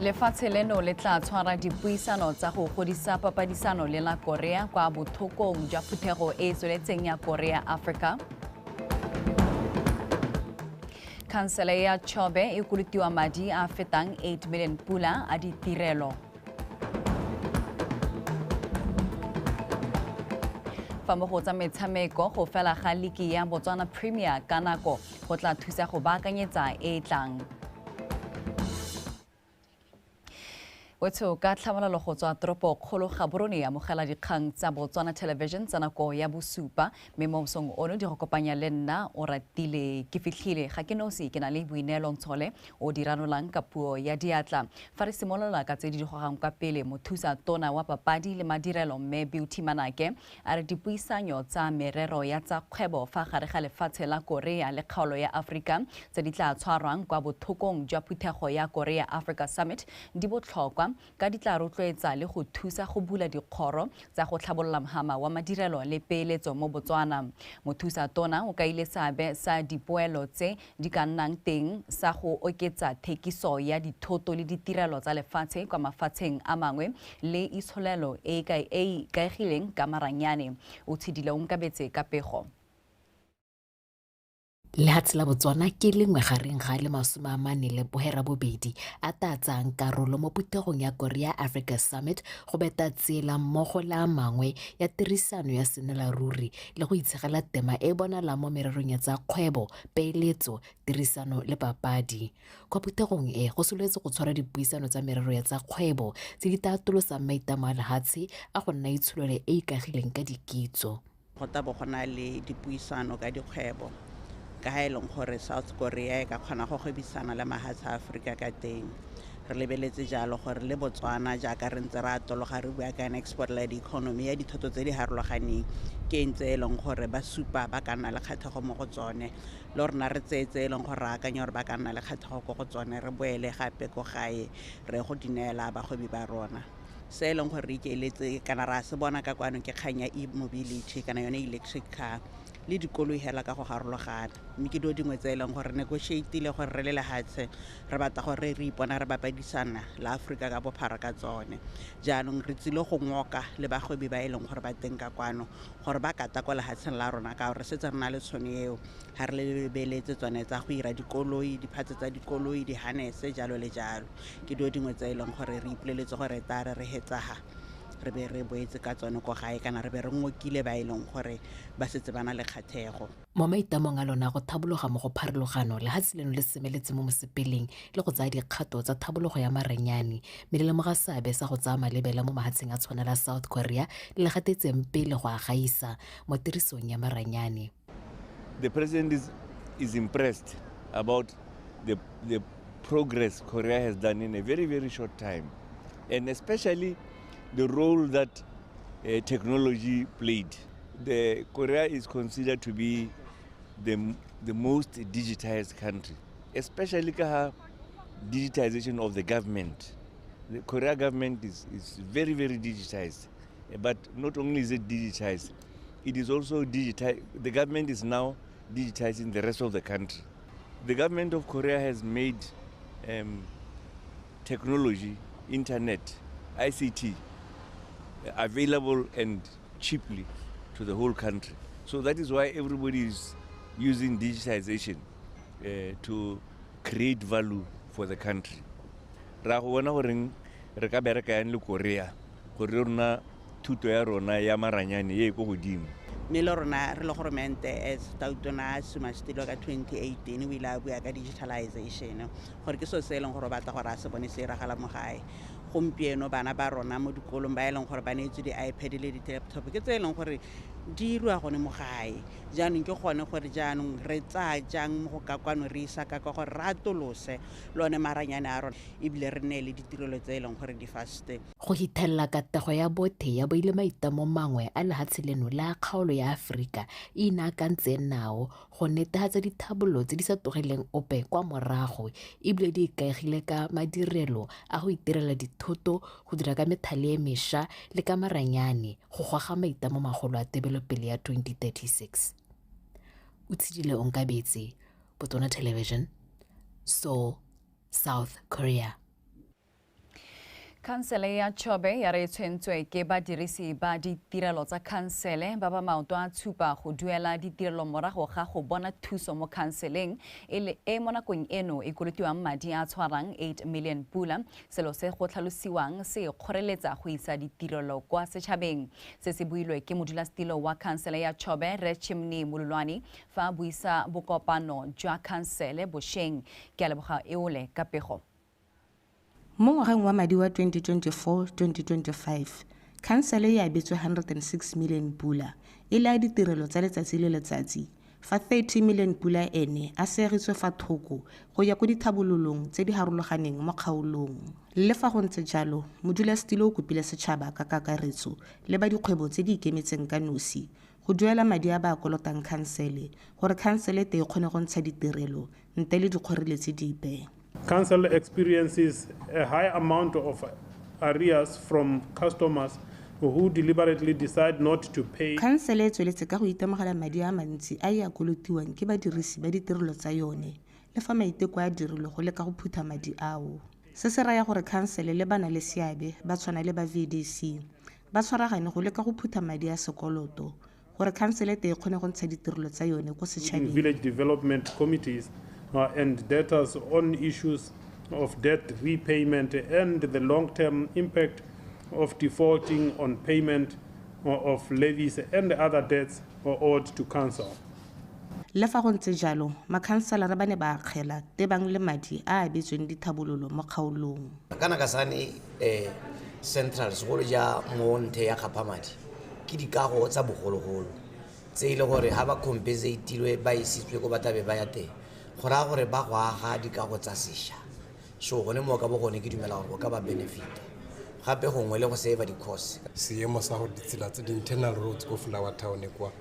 Lefatshe leno le tla tshwara dipuisano tsa go godisa papadisano le la Korea kwa bothokong jwa phuthego e e tsweletseng ya Korea Africa. Khansele ya Chobe e kolotiwa madi a fetang 8 million pula a ditirelo. Fa mo go tsa metshameko go fela ga ligi ya Botswana Premier ka nako go tla thusa go baakanyetsa e tlang. Wetso ka tlhamalalo go tswa toropo kgolo Gaborone ya mogela dikgang tsa Botswana Television tsa nako ya bosupa mme mo mosong ono di go kopanya le nna o ratile ke fitlhile ga ke nosi ke na le Boineelo Ntshole o di ranolang ka puo ya diatla fa re simolola ka tse di gogang ka pele mothusa tona wa papadi le madirelo mme Beauty Manake a re dipuisanyo tsa merero ya tsa kgwebo fa gare ga lefatshe la Korea le kgaolo ya Afrika tse di tla tshwarwang kwa bothokong jwa phuthego ya Korea Africa Summit di botlhokwa ka di tla rotloetsa le go thusa go bula dikgoro tsa go tlhabolola mohama wa madirelo le peeletso mo Botswana. Mothusa tona o kaile seabe sa dipoelo tse di ka nnang teng sa go oketsa thekiso ya dithoto le ditirelo tsa lefatshe kwa mafatsheng a mangwe le itsholelo e ikaegileng ka maranyane. O tshidile o nkabetse ka pego. Lehatshe la Botswana ke lengwe gareng ga le 42 a tatsang karolo mo phuthegong ya Korea Africa Summit go beta tsela mmogo le a mangwe ya tirisano ya senelaruri le go itshegela tema e bonalang mo mererong ya tsa kgwebo, peeletso, tirisano le papadi. Kwa phuthegong e go soletse go tshwara dipuisano tsa merero ya tsa kgwebo tse di tatolosang maitamo a lehatshe a go nna itsholelo e ikaegileng ka dikitso. Go tabo go na le dipuisano ka dikgwebo ka ha e leng gore South Korea e ka kgona go gwebisana le mahatshe a Africa ka teng. Re lebeletse jalo gore le Botswana jaaka re ntse re atologa re bua ka export-led economy ya dithoto tse di harologaneng ke ntse e leng gore ba supa ba ka nna le kgatlhego mo go tsone le rona re tsetse e leng gore re akanya gore ba ka nna le kgatlhego ko go tsone re boele gape ko gae re go dineela bagwebi ba rona. Se e leng gore re ikeeletse kana ra se bona ka kwano ke kgang ya e-mobility kana yone electric car le dikoloi hela ka go garologana mme ke dio dingwe tse e leng gore negotiate-ile gore re le lehatshe re batla gore re ipona re bapadisana la Africa ka bophara ka tsone jaanong re tsile go ngoka le bagwebi ba e leng gore ba teng ka kwano gore ba kata kwa lehatsheng la rona ka gore setse re na le tshone eo ha re lebeletse tsone tsa go ira dikoloi diphatse tsa dikoloi dihanese jalo le jalo ke dio dingwe tse e leng gore re ipoleletse gore tare re hetsaga re be re boetse ka tsone go gae kana re be re ngokile ba e leng gore ba setse ba na le kgathego. Mo maitamong a lona go thabologa mo go pharologano lehatshe leno le semeletse mo mosepeleng le go tsaya dikgato tsa thabologo ya maranyane mme le lemoga seabe sa go tsaya malebela mo mahatsheng a tshwana la South Korea le gatetseng pele go a gaisa mo tirisong ya maranyane. The president is impressed about the progress Korea has done in a very, very short time, and especially the role that technology played. Korea is considered to be the most digitized country, especially digitization of the government. The Korea government is very, very digitized, but not only is it digitized, it is also digitized. The government is now digitizing the rest of the country. The government of Korea has made technology, internet, ICT, available and cheaply to the whole country. So that is why everybody is using digitization to create value for the country. Ra go bona gore re ka bereka yang le Korea gore rona thuto ya rona ya maranyane e go godimo. Mme le rona re le goromente as tautona sumastilo ka 2018 o ile a bua ka digitalization gore ke so se e leng gore batla gore a se bone se iragala mo gae. Gompieno bana ba rona mo dikolong ba e leng gore ba neetswe di-iPad le di-laptop ke tse e leng gore di irwa gone mo gae jaanong ke gone gore jaanong re tsaya jang mo go ka kwano re isa ka gore re atolose le one maranyane a rona ebile re nne le ditirelo tse e leng gore di faste. Go hithelela katego ya bothe ya boile maitamo mangwe a lehatshe leno la kgaolo ya Afrika e inaakantse nao go netefatsa dithabololo tse di sa togeleng ope kwa morago ebile di ikaegile ka madirelo a go itirela dithoto go dira ka methale e mešwa le ka maranyane go goga maitamo magolo a tebelopele ya 2036. O tshidile Onkabetse, Botswana Television, Seoul, South Korea. Khansele ya Chobe ya re tshwentswe ke badirisi ba ditirelo tsa khansele ba ba maoto a tshupa go duela ditirelo morago ga go bona thuso mo khanseleng e mo nakong eno e kolotiwang madi a tshwarang 8 million pula selo se go tlhalosiwang se kgoreletsa go isa ditirelo kwa setšhabeng se se builwe ke modulasetilo wa khansele ya Chobe Re Chimney Mululwane fa buisa bokopano jwa khansele bosheng ke a leboga eole ka pego. Mo ngwageng wa madi wa 2024-2025, khansele ya abetswe 106 million pula e le a ditirelo tsa letsatsi le letsatsi fa 30 million pula ene a segitswe fa thoko go ya go dithabololong tse di harologaneng mo kgaolong. Le fa go ntse jalo, modulasetilo o kopile setšhaba ka kakaretso le ba dikgwebo tse di ikemetseng ka nosi go duela madi a ba kolotang khansele gore khansele te e kgone go ntsha ditirelo ntle le dikgoreletsi dipe. Council experiences a high amount of arrears from customers who deliberately decide not to pay. Khansele e tsweletse ka go itemogela madi a mantsi a e a kolotiwang ke badirisi ba ditirelo tsa yone le fa maiteko a dirilo go leka go phutha madi ao. Se se raya gore khansele le bana le seabe ba tshwana le ba VDC ba tshwaragane go leka go phutha madi a sekoloto gore khansele te e kgone go ntsha ditirelo tsa yone go setšhabeng. Village development committees and debtors on issues of debt repayment and the long-term impact of defaulting on payment of levies and other debts owed to council. Le fa go ntse jalo, makhanselara ba ne ba akgela tebang le madi a abetsweng dithabololo mo kgaolong. Kana ka sane central segolo ja monte ya Kgapamadi ke dikago tsa bogologolo tse ile gore ha ba compensate ba isitswe go batabe ba ya teng gora gore ba go aga dikago tsa sesha so gone mo ka bo gone ke dumela gore ka ba benefit gape gongwe le go save di costs seemo sa go ditsela tse di internal roads go Flower Town kwa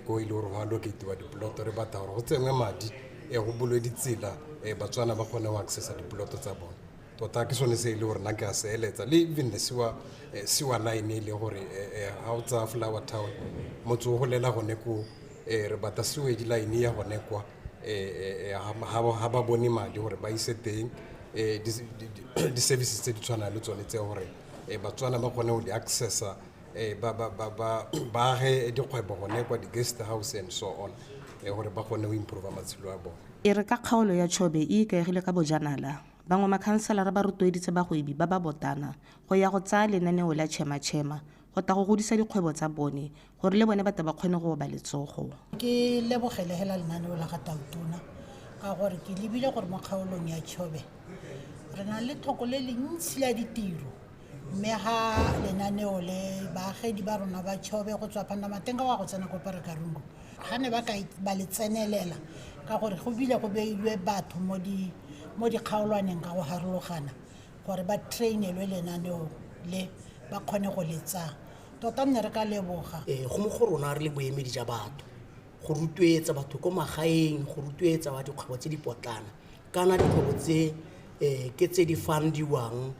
go ile gore go allocate wa diploto re batla gore go tsengwe madi go bulwe ditsela batswana ba gone go accessa diploto tsa bona tota ke sone se ile gore nna ke a se eletsa le even the siwa line ile gore ha o tsa Flower Town motho go lela gone ko re batla sewage line ya gone kwa ha ba bone madi gore ba ise teng di services tse di tshwana le tsone tse gore batswana ba gone go di accessa ba ge dikgwebo gone kwa di guest house and so on gore ba gone go improve matshelo a bona. E re ka kgaolo ya Chobe e ikaegile ka bojanala bangwe makhanselara ba rotloeditse bagwebi ba ba botana go ya go tsaya lenaneo la tšhema-tšhema go ta go godisa dikgwebo tsa bone gore le bone batho ba kgone go ba letsogo. Ke lebogele hela lenaneo la ga Tautona ka gore ke lebile gore mo kgaolong ya Chobe re na le thoko le lentsi la ditiro mme ha lenaneo le baagedi ba rona ba Chobe go tswa Pandamatenga wa go tsena ko Parakarungu ga ne ba ka ba le tsenelela ka gore go bile go beilwe batho mo dikgaolwaneng ka go harologana gore ba trainelwe lenaneo le ba kgone go letsa tota nne re ka leboga go mo go rona re le boemedi ja batho go rutwetsa batho ko magaeng go rutwetsa ba dikgwebo tse di potlana kana dikgwebo tse ke tse di fundiwang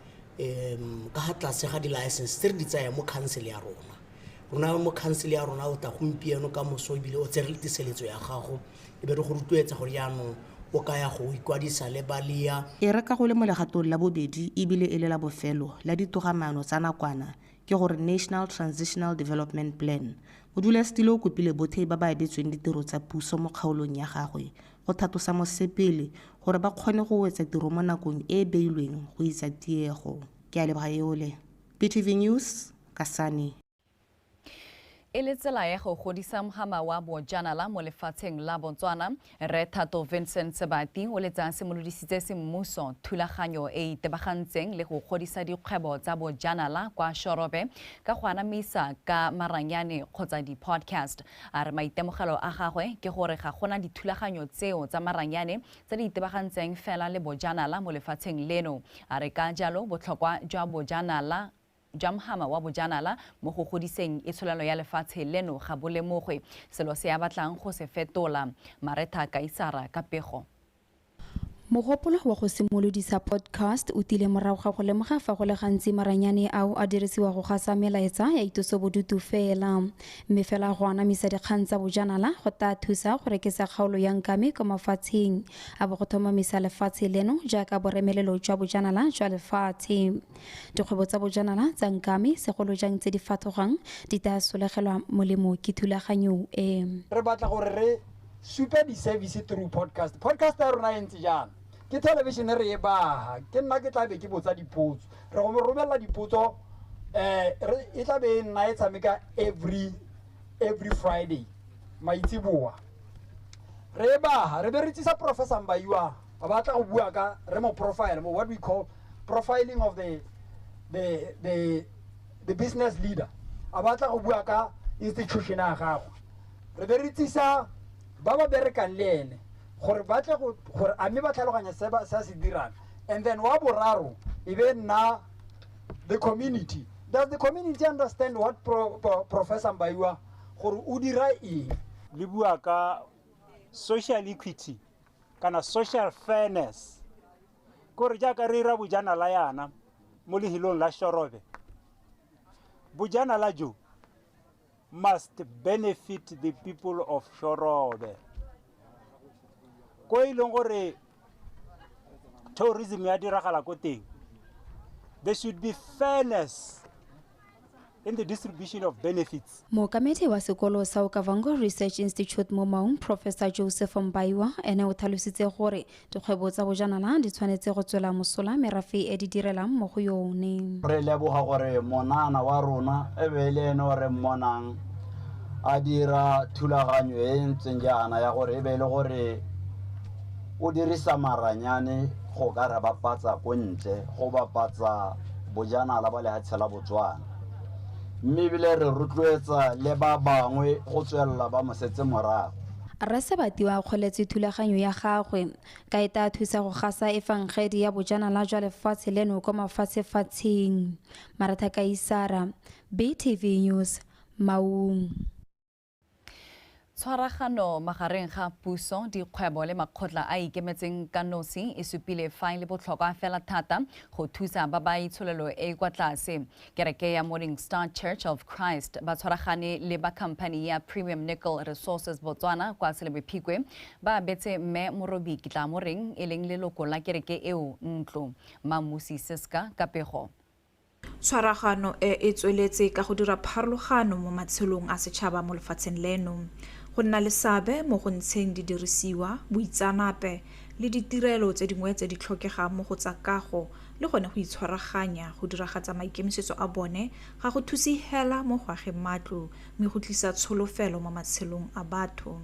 ka ga tlase ga di-license tse re di tsaya mo council ya rona mo council ya rona o ta gompieno ka moso ebile o tsere le tiseletso ya gago e be re go rutwetsa gore yaanong o ka ya go ikwadisa le balia e re ka go le mo legatong la bobedi ebile e le la bofelo la ditogamano tsa nakwana ke gore National Transitional Development Plan modulasetilo o kopile bothe ba ba abetsweng ditiro tsa puso mo kgaolong ya gagwe go thatosa mosepele gore ba kgone go wetsa tiro mo nakong e beilweng go isa tiego. Ke a leboga eole PTV News Kasane. E le tsela ya go godisa mogama wa bojanala mo lefatsheng la Botswana Re Thato Vincent Sebati o letsa simolodisitse semmuso thulaganyo e itebagantseng le go godisa dikgwebo tsa bojanala kwa Shorobe ka go anamisa ka maranyane kgotsa di-podcast a re maitemogelo a gagwe ke gore ga gona dithulaganyo tseo tsa maranyane tse di itebagantseng fela le bojanala mo lefatsheng leno a re ka jalo botlhokwa jwa bojanala Jamhama wa bojanala mo go godiseng itsholelo ya lefatshe leno ga bolemogwe selo se ya batlang go se fetola Maretha Kaisara ka pego. Mogopolo wa go simolodisa podcast o tile morago ga go lemoga fa go le gantsi maranyane ao a dirisiwa go gasa melaetsa ya itosobodutu fela, mme fela go anamisa dikgang tsa bojanala go tla thusa go rekisa kgaolo ya nkame ko mafatsheng a bo go thomamisa lefatshe leno jaaka boremelelo jwa bojanala jwa lefatshe. Dikgwebo tsa bojanala tsa nkame segolo jang tse di fatogang di tla solegelwa molemo ke thulaganyo e. Re batla gore re supe di-service through podcast ya rona e ntse jana ke television re e baga ke nna ke tlabe ke botsa dipotso re go romela dipotso e tlabe nna e tshameka every Friday maitsiboa re e baga re be re tsisa Professor Mbayua ba batla go bua ka re mo profile mo what we call profiling of the business leader a batla go bua ka institution ya gago re be re tsisa ba ba berekang le ene gore batle gore a mme ba tlhaloganya se se dirang, and then wa boraro e be nna the community. Does the community understand what Professor Mbayua gore o dira eng? Le bua ka social equity kana social fairness gore jaaka re ira bojanala yana mo lehilong la Shorobe, bojanala jo must benefit the people of Shorobe. Ko ileng gore tourism ya diragala ko teng, there should be fairness in the distribution of benefits. Mookamedi wa sekolo sa Okavango Research Institute mo Maun, Professor Joseph Mbayua ene o tlhalositse gore dikgwebo tsa bojanala di tshwanetse go tswela mosola merafe e di direlang mo go yone. Re leboga gore monana wa rona e be le ene re monang a dira thulaganyo e ntseng jana ya gore e be le gore o dirisa maranyane go ka re bapatsa ko ntle go bapatsa bojanala ba lehatshe la Botswana, mme bile re rotloetsa le ba bangwe go tswella ba mosetse morago. Rasebatiwa kgoletse thulaganyo ya gagwe ka e tla thusa go gasa efangedi ya bojanala jwa lefatshe leno ko mafatshefatsheng. Maratha Kaisara, BTV News, Maung. Tshwaragano magareng ga puso dikgwebo le makgotla a ikemetseng ka nosi e supile fa le botlhokwa fela thata go thusa ba ba itsholelo e kwa tlase. Kereke ya Morning Star Church of Christ ba tshwaragane le ba company ya Premium Nickel Resources Botswana kwa Selebophikwe ba betse mme Morobi Kitlamoreng e leng leloko la kereke eo ntlo. Mamusi Siska Kapego. Tshwaragano e tsweletse ka go dira pharologano mo matshelong a setšhaba mo lefatsheng leno, go nna le sabe mo go ntsheng didirisiwa, boitsanape le ditirelo tse dingwe tse di tlhokegang mo go tsa kago le gone go itshwaraganya go diragatsa maikemisetso a bone ga go thusihela mo go ageng matlo mme go tlisa tsholofelo mo matshelong a batho.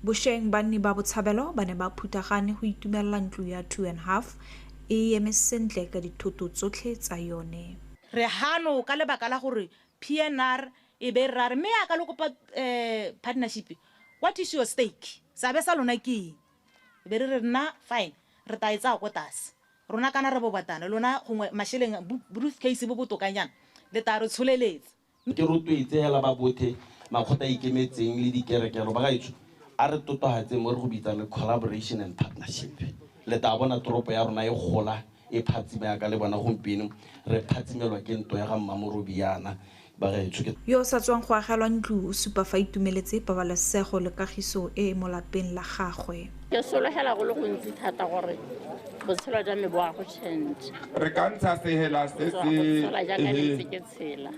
Bošeng banni ba botshabelo ba ne ba phutagane go itumelela ntlo ya 2.5 e eme sentle ka dithoto tsotlhe tsa yone. Re hano ka lebaka la gore PNR e be rare mme ya ka le kopa partnership. What is your stake? Sabe sa lona ke be re rena fine re ta etsa go tase rona kana re bo batana lona gongwe masheleng briefcase bo botokanyana le ta re tsholeletse ke rotloetse hela ba bothe makgotla ikemetseng le dikerekelo ba gaitso a re totohatse mo re go bitsa le collaboration and partnership le ta bona toropo ya rona e gola e phatsima ka le bona gompieno re phatsimelwa ke nto ya ga Mmamorobiana ba gaitso ke yo sa tswang go agelwa ntlo o supa fa itumeletse pabalesego le kagiso e mo lapeng la gagwe. Ke sologela go le go ntsi thata gore botshelo jwa me bo a go change re ka ntsha sehela se se ke tshela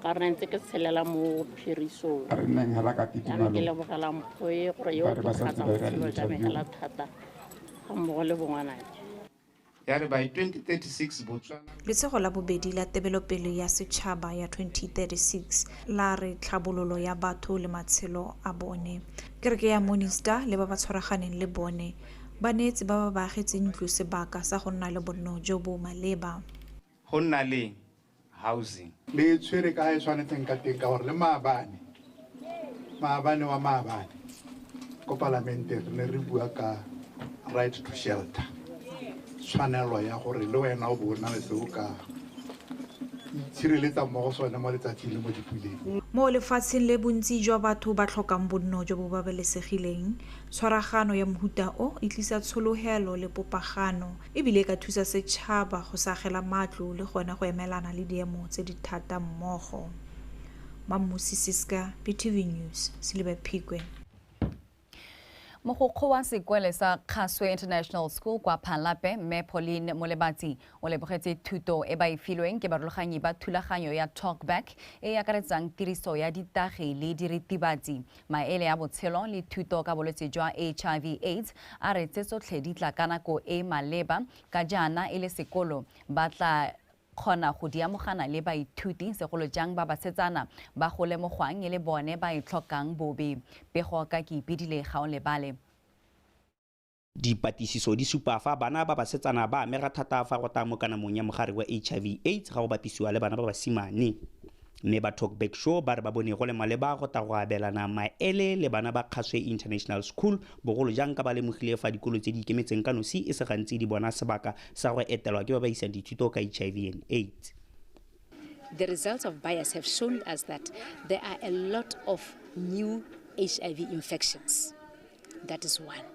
ka re ntse ke tshelela mo phirisong re neng hala ka titimalo ke lebogela mphoe gore yo ke tshata botshelo jwa me hela thata ga mmogo le bongwanake ya re by 2036 Botswana. Letsego la bobedi la tebelopele ya setšhaba ya 2036 la re tlhabololo ya batho le matshelo a bone. Kereke ya Morning Star le ba ba tshwaraganeng le bone ba neetse ba ba baagetseng ntlo sebaka sa go nna le bonno jo bo maleba. Go nna le housing le tshwere ka e tshwanetseng ka teng ka gore le maabane wa maabane ko parlamente re ne re bua ka right to shelter tshwanelo ya gore le wena o bona le se o ka itshireletsa mo go sone mo letsatsing le mo dipuleng. Mo lefatsheng le bontsi jwa batho ba tlhokang bonno jo bo babalesegileng, tshwaragano ya mohuta o e tlisa tshologelo le popagano ebile ka thusa setšhaba go sagela matlo le gone go emelana le diemo tse di thata mmogo. Mamusi Siska, PTV News, Silebe Phikwe. Mogokgo wa sekwele sa Khaswe International School kwa Phalape, Mme Pauline Molebati o lebogetse thuto e ba e filweng ke barologanyi ba thulaganyo ya Talkback e akaretsang tiriso ya ditagi le diritibatsi, maele ya botshelo le thuto ka bolwetse jwa HIV/AIDS. A re tse tsotlhe di tla ka nako e maleba ka jaana e le sekolo ba tla kgona go diamogana le baithuti segolo jang ba basetsana ba go lemogwang le bone ba e tlhokang bobe. Pego ka ke ipedile ga o lebale. Dipatisiso di supa fa bana ba basetsana ba amega thata fa go tla mo kanamong ya mogare wa HIV/AIDS ga go bapisiwa le bana ba basimane. Mme ba Talkback Show ba re ba bone go le maleba go ta go abelana maele le bana ba Khaswe International School bogolo jang ka ba lemogile fa dikolo tse di ikemetseng ka nosi e se gantsi di bona sebaka sa go etelwa ke ba ba isang dithuto ka HIV and AIDS. The results of bias have shown us that there are a lot of new HIV infections. That is one.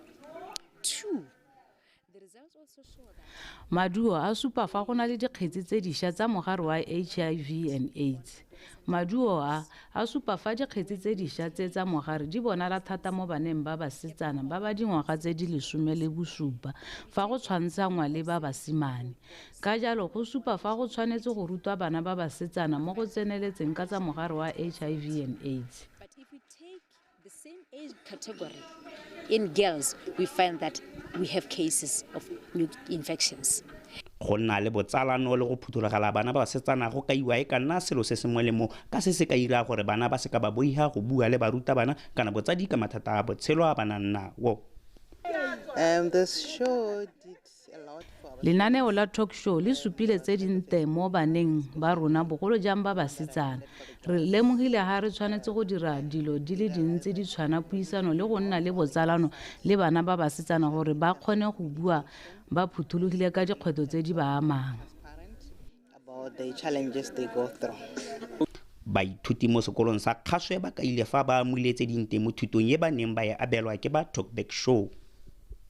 Two, the results also show that Maduo a supa fa go na le dikgetsi tse dišwa tsa mogare wa HIV and AIDS. Maduo a supa fa dikgetsi tse dišwa tse tsa mogare di bonala thata mo baneng ba basetsana ba ba dingwaga tse di 17 fa go tshwantshangwa le ba basimane. Ka jalo go supa fa go tshwanetse go rutwa bana ba basetsana mo go tseneletseng ka tsa mogare wa HIV and AIDS. But if we take the same age category in girls, we find that we have cases of new infections. Go nna le botsalano le go phuthologela bana ba basetsana go kaiwa e ka nna selo se se molemo ka se se ka ira gore bana ba se ka ba boiha go bua le barutabana kana botsadi ka mathata a botshelo a bana nnawo. This show did a lot for Lenaneo la talk show le supile tse dinte mo baneng ba rona bogolo jang ba basetsana. Re lemogile ha re tshwanetse go dira dilo di le dintsi di tshwana puisano le go nna le botsalano le bana ba basetsana gore ba kgone go bua ba phuthologile ka dikgwetlho tse di ba amang. about the challenges they go through. Baithuti mo sekolong sa Khaswe ba ka ile fa ba amuletse dinte mo thutong ye ba neng ba ya abelwa ke ba Talkback Show.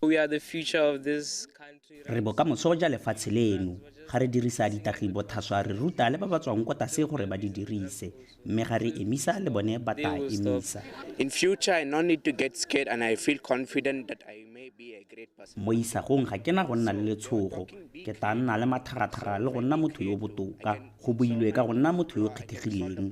We are the future of this country. Re boka mosoja lefatshe leno ga re dirisa ditagi bothaswa re ruta le ba ba tswang kwa tase gore ba di dirise mme ga re emisa le bone ba ta emisa. In future, I no need to get scared, and I feel confident that I may be a great person. Mo isagong ga kena go nna le letshogo ke tla nna le matharathara le go nna motho yo botoka go builwe ka go nna motho yo kgethegileng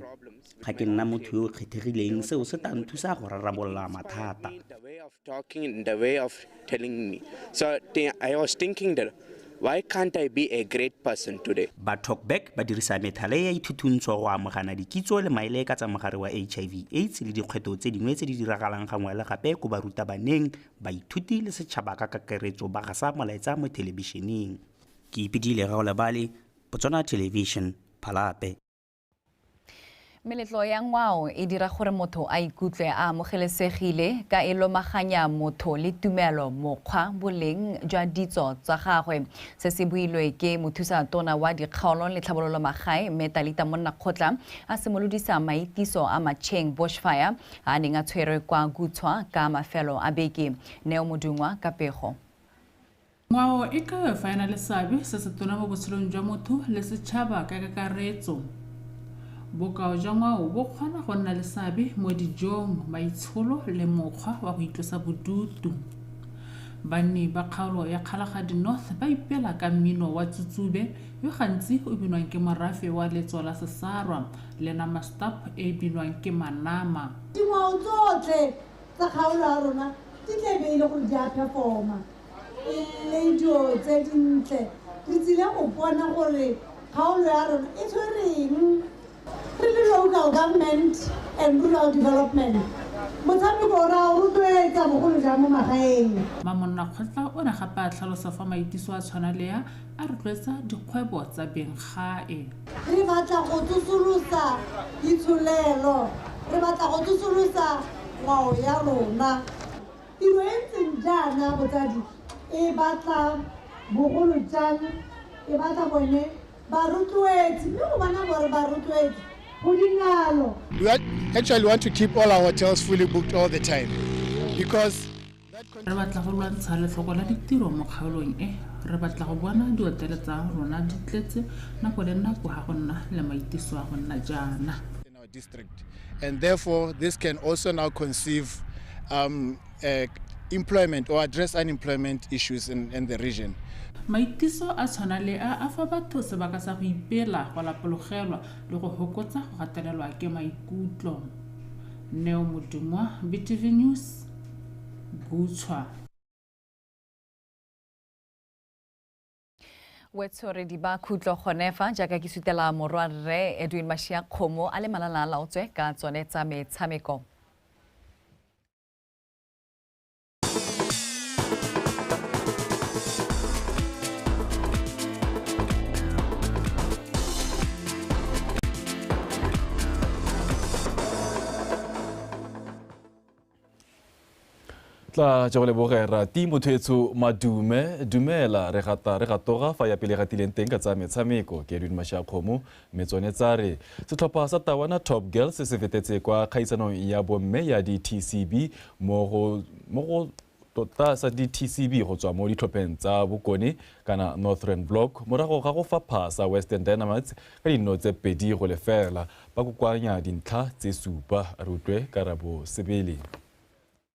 ga ke nna motho yo kgethegileng seo se tla nthusa go rarabolla mathata. The way of talking and the way of telling me. So I was thinking that why can't I be a great person today? Ba Talkback ba dirisa methale ya ithutuntsho go amogana dikitso le maele ka tsa mogare wa HIV/AIDS le dikgwetlho tse dingwe tse di diragalang gangwe le gape go barutabaneng baithuti le setšhaba ka kakaretso ba gasa molaetsa mo thelebišeneng. Ke ipedile ga go lebale Botswana Television, Phalape. Meletlo ya ngwao e dira gore motho a ikutlwe a amogelesegile ka e lomaganya motho le tumelo mokgwa boleng jwa ditso tsa gagwe. Se se builwe ke mothusa tona wa dikgaolo le tlhabololo magae Mme Talita Monnakgotla a simolodisa maitiso a matšheng bushfire a neng a tshwerwe kwa Gutshwa ka mafelo a beke. Neo Modungwa ka pego. Ngwao e ka fana le seabe se se tona mo botshelong jwa motho le setšhaba ka kakaretso. Bokao jwa ngwao bo kgona go nna le seabe mo dijong, maitsholo le mokgwa wa go itlosa bodutu. Banni ba kgaolo ya Kgalagadi North ba ipela ka mmino wa Tsutsube yo gantsi o binwang ke morafe wa letso la Sesarwa le Nama Stap e binwang ke Manama. Dingwao tsotlhe tsa kgaolo ya rona di tle ile go di a performa le dio tse dintle di tsile go bona gore kgaolo ya rona e tshwereng really local government and rural development. Motshameko ra o rotloetsa bogolo jang mo magaeng. Monnakgotla o ne gape a tlhalosa fa maitiso a tshwana le a rotloetsa dikgwebo tsa benggae. Re batla go tsosolosa ditsholelo, re batla go tsosolosa ngwao ya rona. Tiro e ntseng jaana botsadi e batla bogolo jang e batla bone ba rotloetsi mme go bona gore ba rotloetsi go dinalo. We actually want to keep all our hotels fully booked all the time because re batla go lwantsha letlhoko la ditiro mo kgaolong e re batla go bona dihotele tsa rona di tletse nako le nako ga go nna le maitiso a go nna jaana in our district, and therefore this can also now conceive employment or address unemployment issues in the region. maitiso a tshwana le a fa batho sebaka sa go ipela go lapologelwa le go hokotsa go gatelelwa ke maikutlo. Neo Modungwa, BTV News, Butshwa. Wetsoredi ba khutlo gonefa jaaka ke sutela morwa rre Edwin Mashia Khomo a le malala laotswe ka tsone tsa metshameko. Tla jole bogera ti mothetso madume dumela re gatoga fa ya pele gatileng teng ka tsa metshameko ke Edwin Mashia Khomo metsone tsare setlhopha sa Tawana Top Girls se fetetse kwa kgaisanong ya bomme ya di-TCB mo go tota sa di-TCB go tswa mo ditlhopheng tsa Bokone kana Northern Block morago ga go fapha sa Western Dynamites ka dino tse 2-0 ba kokwanya dintlha tse 7 re utlwe Karabo Sebele.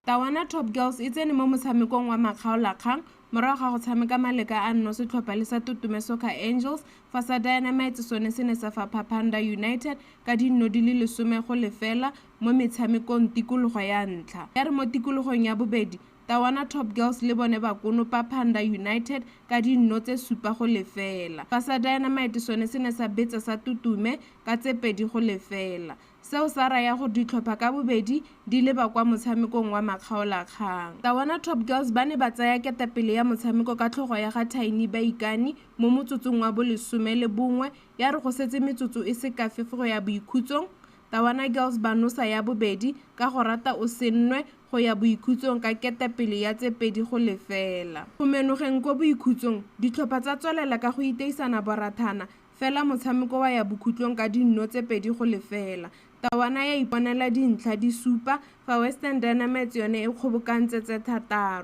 Tawana Top Girls e tsene mo motshamekong wa makgaolakgang morago ga go tshameka maleka a nno setlhopha le sa Tutume Soccer Angels fa sa Dynamites sone se ne sa fa Panda United ka dinno di le 10-0 mo metshamekong tikologo ya ntlha. Ya re mo tikologong ya bobedi Tawana Top Girls le bone ba kono Panda United ka dinno tse 7-0 fa sa Dynamite sone se ne sa betsa sa Tutume ka tse 2-0. Seo sa raya go ditlhopha ka bobedi di le ba kwa motshamekong wa makgaolakgang. Tawana Top Girls ba ne ba tsaya ketapele ya motshameko ka tlhogo ya ga Tiny Baikani mo motsotsong wa bo 11 ya re go setse metsotso e se ka fefo ya boikhutsong. Tawana Girls ba nosa ya bobedi ka go rata o sennwe go ya boikhutsong ka ketapele ya tse 2-0. Go menogeng ko boikhutsong ditlhopha tsa tswelela ka go iteisana borathana fela motshameko wa ya bokhutlong ka dinno tse 2-0. Tawana ya iponela dintlha di supa fa Western Dynamites yone e kgobokantse tse 3.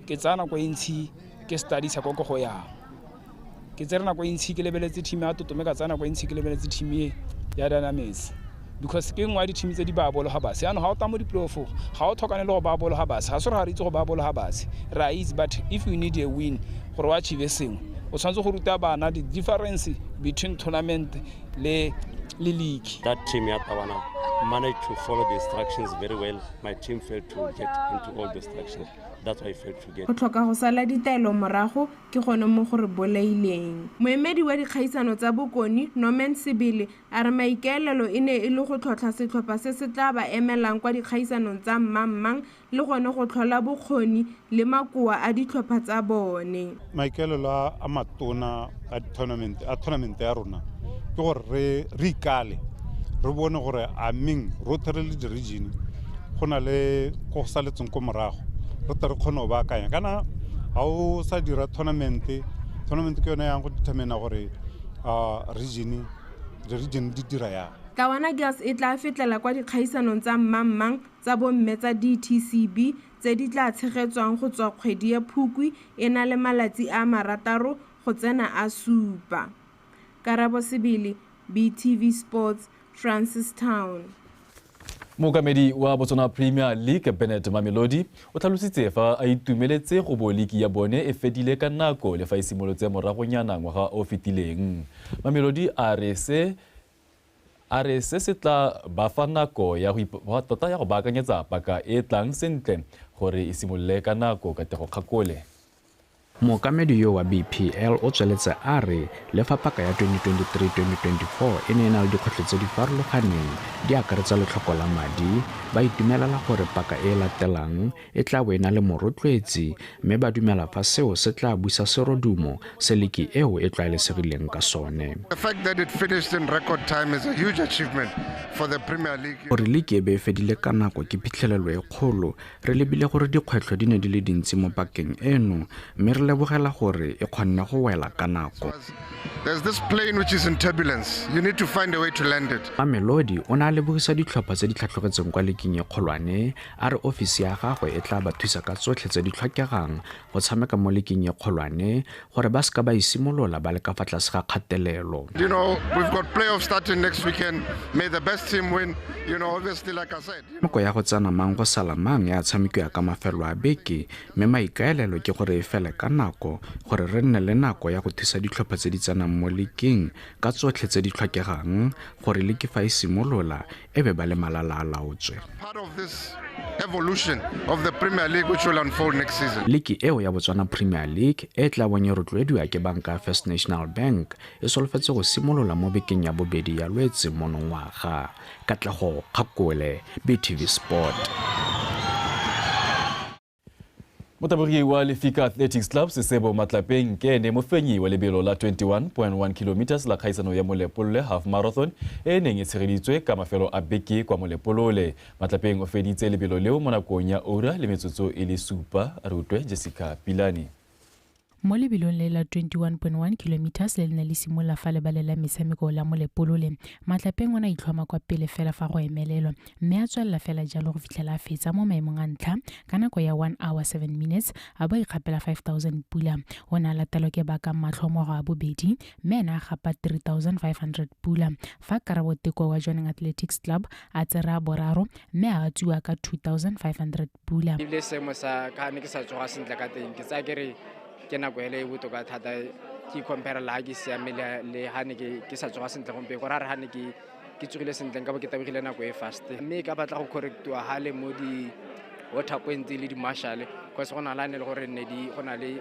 Ke tsana go intsi ke study sa go go ya ke tsena go intsi ke lebeletse team ya Tutume ka tsana go intsi ke lebeletse team ya Dynamics because ke ngwa di team tse di ba bolo ga base ano ga o ta mo di-playoff ga o tlhokane le go ba bolo ga base ga se re ga re itse go ba bolo ga base ra is but if you need a win gore wa achieve sengwe o tshwanetse go ruta bana the difference between tournament le league. That team ya Tawana managed to follow the instructions very well. My team failed to get into all the instructions. That's why I failed to get. Go tlhoka go sala ditaelo morago ke gone mo gore bolaileng. Moemedi wa dikgaisano tsa Bokone Norman Sebele a re maikaelelo e ne e le go tlhotlha setlhopha se se tla ba emelang kwa dikgaisanong tsa mmang le gone go tlhola bokgoni le makoa a ditlhopha tsa bone. Maikaelelo a matona a tournament ya rona ke gore re ikale re bone gore a meng rotlhe le di-region go na le go saletseng ko morago re tle re kgone go baakanya kana ga o sa dira tournament ke yone yang go determina gore region di dira yang. Tawana Girls e tla fetlela kwa dikgaisanong tsa mmang tsa bomme tsa di-TCB tse di tla tshegetswang go tswa kgwedi ya Phukwi e na le malatsi a 6 go tsena a 7. Karabo Sebele, BTV Sports, Francistown. Mookamedi wa Botswana Premier League Bennett Mamelodi o tlhalositse fa a itumeletse go bo league ya bone e fedile ka nako le fa e simolotse moragonyana ngwaga o fetileng. Mamelodi a re se se tla ba fa nako ya go baakanyetsa paka e tlang sentle gore e simolole ka nako ka tego kgakole. Mookamedi yo wa BPL o tsweletse a re le fa paka ya 2023-2024 e ne e na le dikgwetlho tse di farologaneng di akaretsa letlhoko la madi ba itumelela gore paka e latelang e tla bo e na le morotloetsi mme ba dumela fa seo se tla buisa serodumo se leki eo e tlwaelesegileng ka sone. The fact that it finished in record time is a huge achievement for the Premier League. Gore league e be e fedile ka nako ke phitlhelelo e kgolo re lebile gore dikgwetlho di ne di le dintsi mo pakeng eno mme re lebogela gore e kgonne go wela ka nako. There's this plane which is in turbulence. You need to find a way to land it. Mamelodi o na le bogisa ditlhopha tse di tlhatlhogetseng kwa leking e kgolwane a re ofisi ya gagwe e tla ba thusa ka tsotlhe tse di tlhokegang go tshameka mo leking e kgolwane gore ba seka ba isimolola ba le ka fa tlase ga kgatelelo. You know, we've got playoffs starting next weekend. May the best team win. You know, obviously, like I said. Moko ya go tsana mang go sala mang ya tshamekiwa ka mafelo a beke mme maikaelelo ke gore e fele ka nako gore re nne le nako ya go thusa ditlhopha tse di tsanang mo leking ka tsotlhe tse di tlhokegang gore leke fa e simolola e be ba le malala a laotswe. Part of this evolution of the Premier League which will unfold next season. Liki eo ya Botswana Premier League e tla bonye rotloediwa ke banka First National Bank e solofetse go simolola mo bekeng ya bobedi ya Lwetse monongwaga. Katlego Kgakole, BTV Sport. Motabori wa Lefika Athletics Club Sesebo Matlapeng ke ene mofenyi wa lebelo la 21.1 km la khaisano ya Molepolole half marathon e neng e tshegeditswe ka mafelo a beke kwa Molepolole. Matlapeng o feditse lebelo leo mo nakong ya ura le metsotso e le 7 a rutwe Jessica Pilani. Mo lebelong le la 21.1 km le ne le simolla fa le balela metshameko la Molepolole. Matlapeng ona itlhoma kwa pele fela fa go emelelwa mme a tswella fela jalo go fitlhela a fetsa mo maemong a ntlha ka nako ya 1 hour 7 minutes a ba ikgapela 5000 pula. O ne a latelwa ke baka matlhomogo a bobedi mme ena a gapa 3500 pula fa Karabo Teko wa Joining Athletics Club a tsera boraro mme a tswa ka 2500 pula. Ile semo sa ka ne ke sa tsoga sentle ka teng ke tsa kere ke nako ele e botoka thata ke compare la ke siame le hane ke sa tsoga sentle gompe go ra re hane ke tsogile sentle ka bo ke tabegile nako e fast mme ka batla go correctwa hale mo di water point le di marshal go se gona lane le gore ne di gona le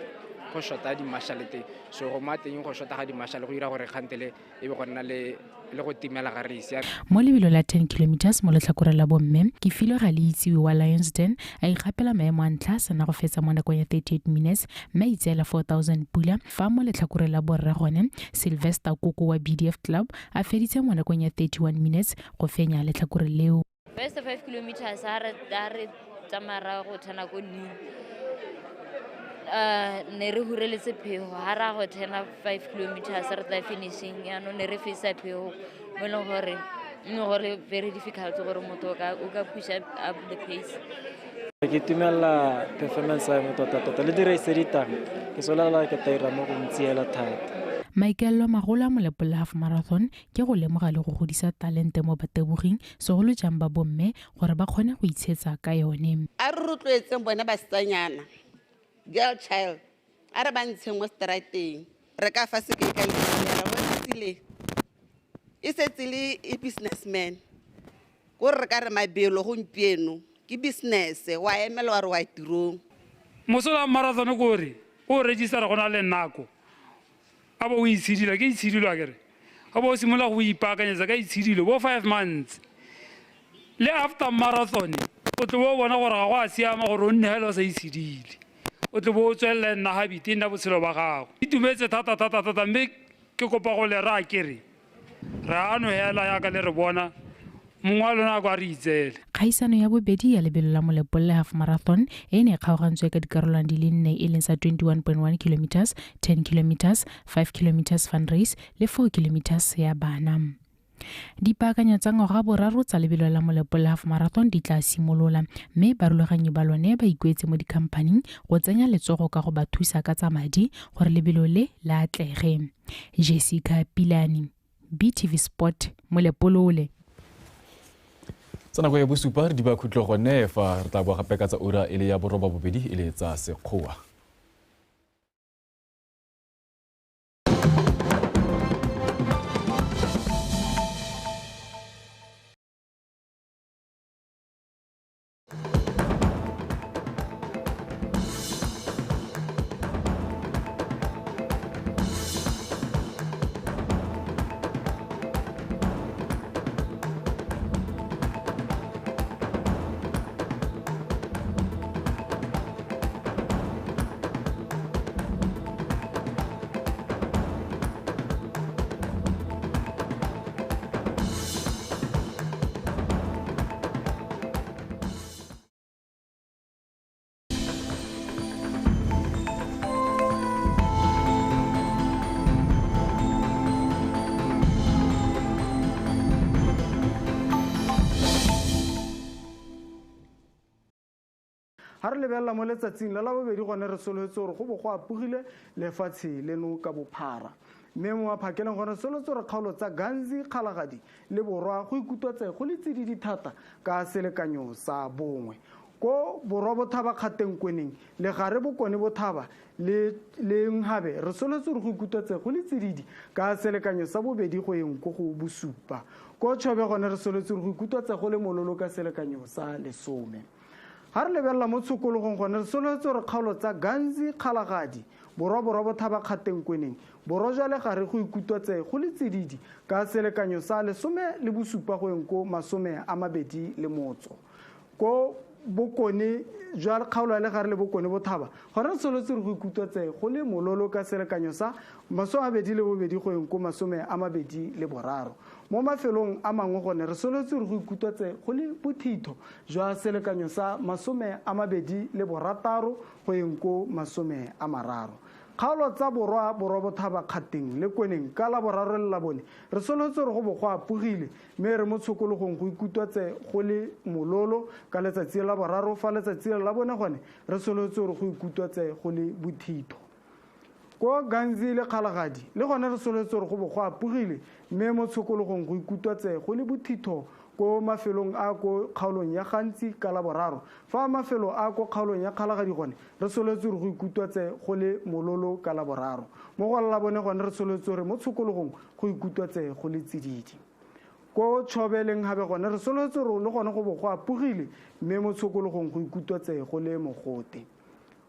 go shota di marshal te so go mateng go shota ga di marshal go ira gore khantele e be go nna le go timela ga reisi. Mo lebelo la 10 km mo letlhakore la bomme ke filo ga le itsiwe wa Lionsden a ikgapela maemo a ntlha sana go fetsa mo nakong ya 38 minutes mme a itseela 4000 pula fa mo letlhakore la borre gone Sylvester Koko wa BDF Club a feditse mo nakong ya 31 minutes go fenya letlhakore leo. First 5 km a re tsamara go thana go ni ne re hureletse pheo ha ra go thena 5 km re tla finishing ya no ne re fisa pheo mo le gore very difficult gore motho o ka push up the pace. Ke tumela performance ya motho tota le dire seditang ke solela ke taira mo go ntsiela thata. Michael Magolo a Molepolole half marathon ke go lemoga le go godisa talente mo bateboging segolo jang ba bomme gore ba kgone go itshetsa ka yone. A re rotloetseng bona ba setsanyana girl child a re ba ntsheng mo strateng re ka fa se ke ka itshela bona tsile e setse le businessman go re ka re mabelo go mpieno ke business wa emela wa re wa tirong mosola marathon go re o register go na le nako abo o itshidila ke itshidilwa kere abo o simola go ipaakanyetsa ka itshidilo bo 5 months le after marathon o tlo bona gore ga go a siama gore o nne hela sa itshidile o tlo bo tswela nna habiti nna botshelo ba gago itumetse thata mme ke kopa go le ra kere ra ano hela ya ka le re bona mongwa lona go a re itsele. Khaisano ya bobedi ya lebelo la Molepolole half marathon e ne kgaogantswe ka dikarolwana di le 4 e leng sa 21.1 km 10 km 5 km fun race le 4 km ya bana. Dipaakanyo tsa ngwaga boraro tsa lebelo la Molepolole half marathon di tla simolola mme barulaganyi ba lone ba ikwetse mo dikhampaning go tsenya letsogo ka go ba thusa ka tsa madi gore lebelo le la atlege. Jessica Pilani, BTV Sport, Molepolole. Sana go ya bosupa di ba khutlo gone fa re tla bo gape ka tsa ura ile ya boroba bobedi ile tsa sekgowa. re lebelela mo letsatsing la bobedi gone re solofetse gore go bo go apogile lefatshe leno ka bophara mme mo maphakeleng gone solofetse gore kgaolo tsa Ganzi, Kgalagadi le Borwa go ikutwatse go le tsididi thata ka selekanyo sa bongwe ko Borwa Bothaba Kgatenkweneng le gare Bokone Bothaba le Nghabe re solofetse gore go ikutwatse go le tsididi ka selekanyo sa bobedi go yeng go go bosupa ko Tšhobe gone re solofetse gore go ikutwatse go le mololo ka selekanyo sa 10 ha re lebelela mo tshokologong gone re solofetse gore kgaolo tsa Ganzi, Kgalagadi Borwa Bothaba Kgatenkweneng Borwa jale gare go ikutwatse go le tsididi ka selekanyo sa 10 le bosupa go yeng ko 20 le motso ko Bokone jwa kgaolo ya le gare le Bokone Bothaba gone re solofetse gore go ikutwatse go le mololo ka selekanyo sa 22 go yeng ko 23 mo mafelong a mangwe gone re solofetse gore go ikutwatse go le bothitho jwa selekanyo sa 26 go yeng ko 30 kgaolo tsa Borwa Bothaba Kgateng le Kweneng ka la boraro le la bone re solofetse gore go bo go apogile mme re mo tshokologong go ikutwatse go le mololo ka letsatsi la boraro fa letsatsi la bone gone re solofetse gore go ikutwatse go le bothitho ko Ganzi le Kgalagadi le gone re solofetse gore go bo go apogile mme mo tshokologong go ikutwatse go le bothitho ko mafelong a ko kgaolong ya Gantsi ka la boraro fa mafelo a ko kgaolong ya Kgalagadi gone re solofetse gore go ikutwatse go le mololo ka la boraro mo go la bone gone re solofetse gore mo tshokologong go ikutwatse go le tsididi ko Tšhobe le Nghabe gone re solofetse gore le gone go bo go apogile mme mo tshokologong go ikutwatse go le mogote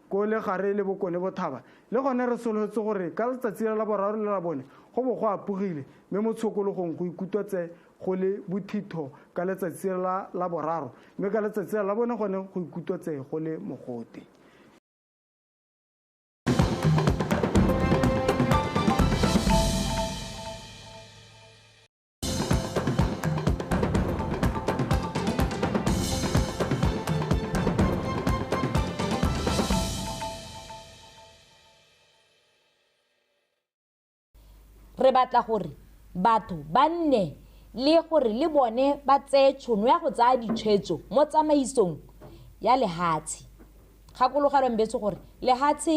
ko le gare le Bokone Bothaba le gone re solofetse gore ka letsatsi la boraro le la bone go bo go apogile mme mo tshokologong go ikutwatse go le bothitho ka letsatsi la boraro mme ka letsatsi la bone gone go ikutwatse go le mogote re batla gore batho ba nne le gore le bone ba tseye tšhono ya go tsaya ditshwetso mo tsamaisong ya lehatshe. Kgakologelo mbetse gore lehatshe